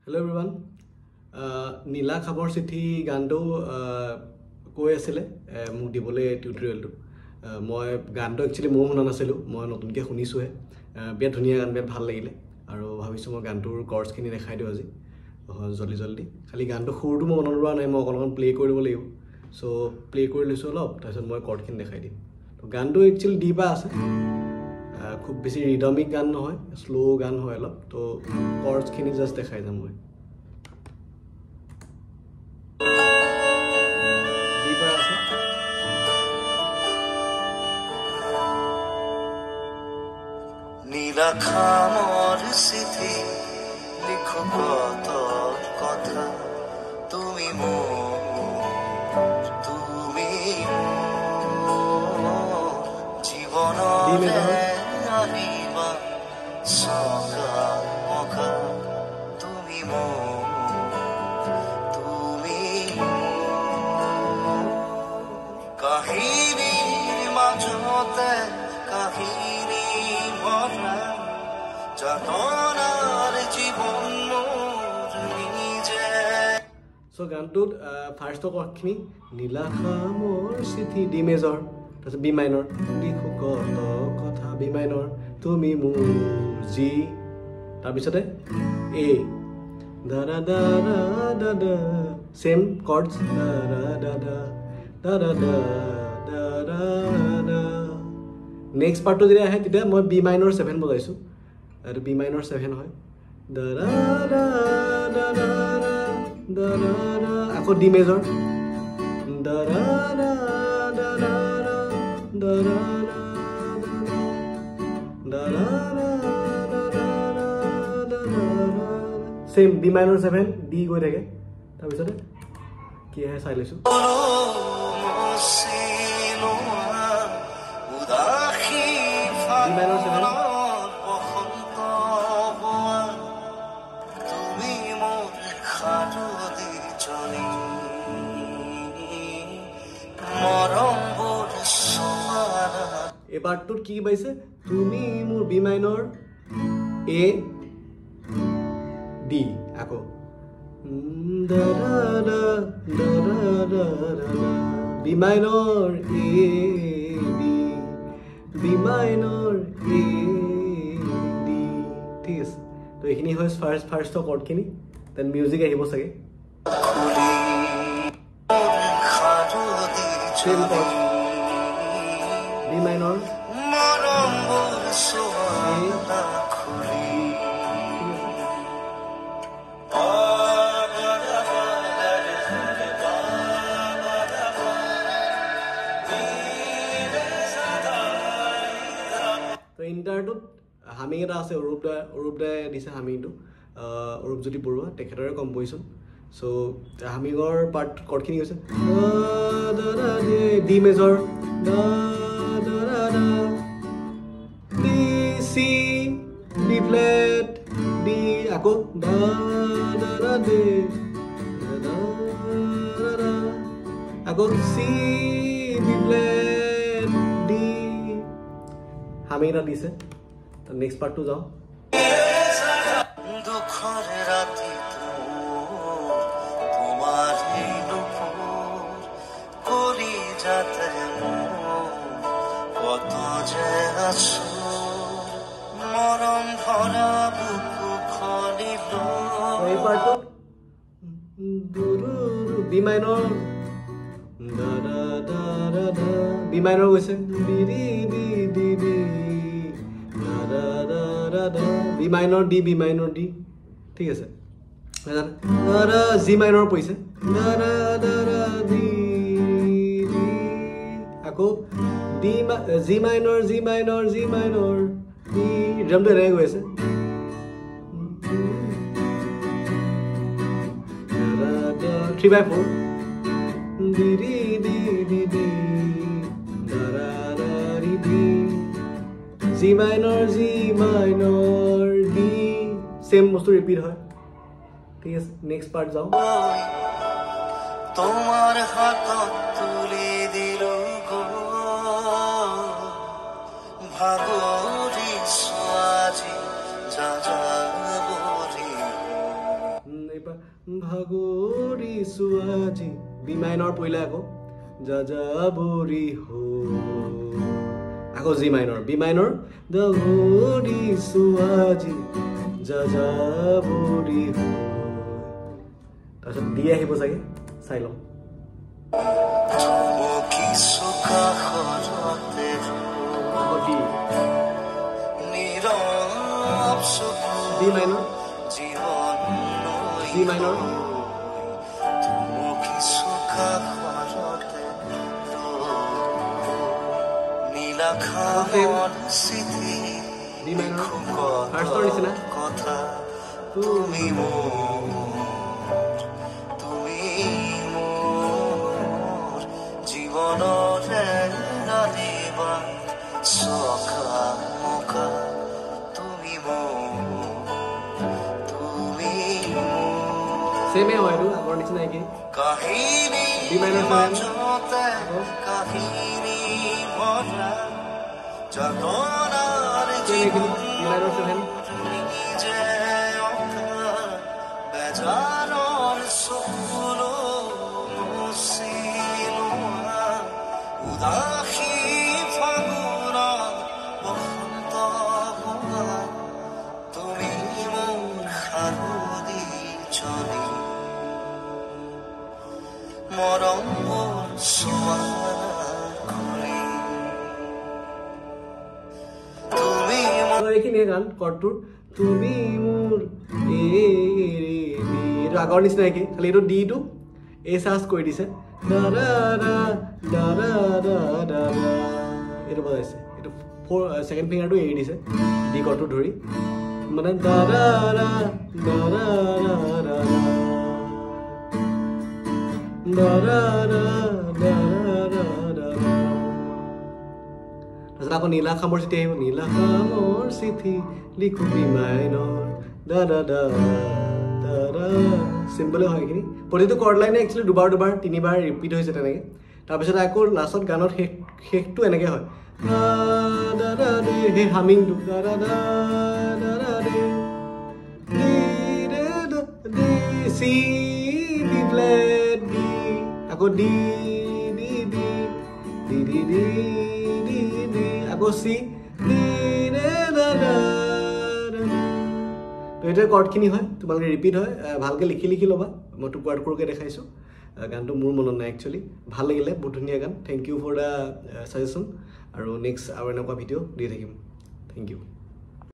Hello everyone. Nila Khabor Chithi গানটো কৈ আছিল মোক দিবলে টিউটোৰিয়েলটো মই গানটো একচুয়ালি মই শুনা নাছিলো মই নতুনকৈ শুনিছোহে বিয়া ধুনীয়া গান বিয়া ভাল লাগিলে আৰু ভাবিছো মই গানটোৰ কৰ্ডছ খিনি দেখাই দিও আজি জলদি খালি গানটো সুৰটো মই মনত ৰোৱা নাই মই অকলমান প্লে কৰি দিব লাগিব সো প্লে কৰি লৈছো অলপ তাৰপিছত মই কৰ্ড খিনি দেখাই দিম তো গানটো একচুয়ালি ডিপা আছে খুব বেছি ৰিদমিক গান নহয় স্লো গান হয় অলপ তো কৰ্ডছ খিনি জাস্ট দেখাই যাম মই নীলা খামৰ চিঠি লিখো কতৰ কথা তুমি জীৱনৰে আহিবা সগা মকা তুমি কাহিনীৰ মাজতে কাহিনী ভৰা জানাৰ জীৱন নিজে সো গানটোত ফাৰ্ষ্ট কৰ্ডখিনি নীলা খামৰ চিঠি ডি মেজৰ তাৰপিছত বি মাইনৰ লিখো কত কথা বি মাইনৰ তুমি মোৰ জি তাৰপিছতে এ দাদা দাদা দাদা সেম কৰ্ডছ দাদা দাদা দাদা দাদা নেক্সট পাৰ্টটো যদি আহে তেতিয়া মই বি মাইনৰ 7 বজাইছো আৰু বি মাইনৰ 7 হয় দাদা দাদা দাদা আকৌ ডি মেজৰ দাদা দাদা দাদা দাদা সেম বি মাইনৰ 7 ডি গৈ থাকে তাৰপিছতে কি আহে চাই লৈছো বি মাইনৰ 7 এই পাৰ্টটোত কি পাইছে তুমি মোৰ বি মাইনৰ এ ডি আকৌ B minor A D B minor A D ঠিক আছে তো এইখিনি হয় ফাৰ্ষ্ট কৰ্ডখিনি দেন মিউজিক আহিব চাগে সেম কৰ্ড বি মাইনৰ তো ইণ্টাৰটোত হামিং এটা আছে অৰূপ দাই দিছে হামিংটো অৰূপজ্যোতি বৰুৱা তেখেতৰে কম্প'জিশ্যন সো হামিঙৰ পাৰ্ট কৰ্ডখিনি হৈছে D major D C D flat D আকৌ আকৌ C D flat D humming এটা দিছে নেক্সট পাৰ্টটো যাওঁ দুখৰ ৰাতি তোমাৰ কৰি যাতে কত যে আছো মৰম ভৰা বুকু খুলিল এই পাৰ্টত বি মাইনৰ দাদা দাদা বি মাইনৰ গৈছে D D D D D দাদা দাদা B minor D B minor D ঠিক আছে দাদা জি মাইনৰ পৰিছে দাদা দাদা ডি ডি আকৌ D G minor G minor G minor D ৰিদমটো এনেকৈ গৈ আছে দাদা 3/4 D D D D D দাদা D D G minor D same বস্তু ৰিপিট হয় ঠিক আছে নেক্সট পাৰ্ট যাওঁ তোমাৰ হাতত তুলি দিল গো ভাগৰি সাজি যা যা বলি পৰা ভাগৰিছো আজি বি মাইনৰ পৰিলে আকৌ যাযাবৰি হো আকৌ জি মাইনৰ বি মাইনৰ ভাগৰিছো আজি যাযাবৰি হো তাৰপিছত দি আহিব চাগে চাই লওঁ D minor, C minor, D minor, first chord is na. Same hai hoy agor nichna hai ki D minor 7 D minor 7 এইখিনি গান কৰ্ডটোৰ তুমি মোৰ এইটো আগৰ নিচিনা কি খালি এইটো ডি টো এ সাজ কৰি দিছে এইটো বজাইছে এইটো সেকেন্ড ফিংগাৰটো এৰি দিছে ডি কৰ্ডটো ধৰি মানে আকৌ নীলা খামৰ চিঠি আহিব নীলা খামৰ চিঠি লিখো বি মাইনৰ চিম্পলে হয় এইখিনি প্ৰতিটো কৰ্ড লাইনে একচুৱেলি দুবাৰ দুবাৰ তিনিবাৰ ৰিপিট হৈছে তেনেকৈ তাৰপিছত আকৌ লাষ্টত গানত শেষটো এনেকৈ হয় সেই হামিংটো চি ডি ফ্লেট ডি আকৌ D D D D D D D D আকৌ চি ডি ৰে দা দা তো এটা কৰ্ডখিনি হয় তোমালোকে ৰিপিট হয় ভালকৈ লিখি লিখি ল'বা মই টুকুৰা টুকুৰকৈ দেখাইছোঁ গানটো মোৰ মনত নাই একচুৱেলি ভাল লাগিলে বহুত ধুনীয়া গান thank you for the suggestion আৰু নেক্সট আৰু এনেকুৱা ভিডিঅ' দি থাকিম থেংক ইউ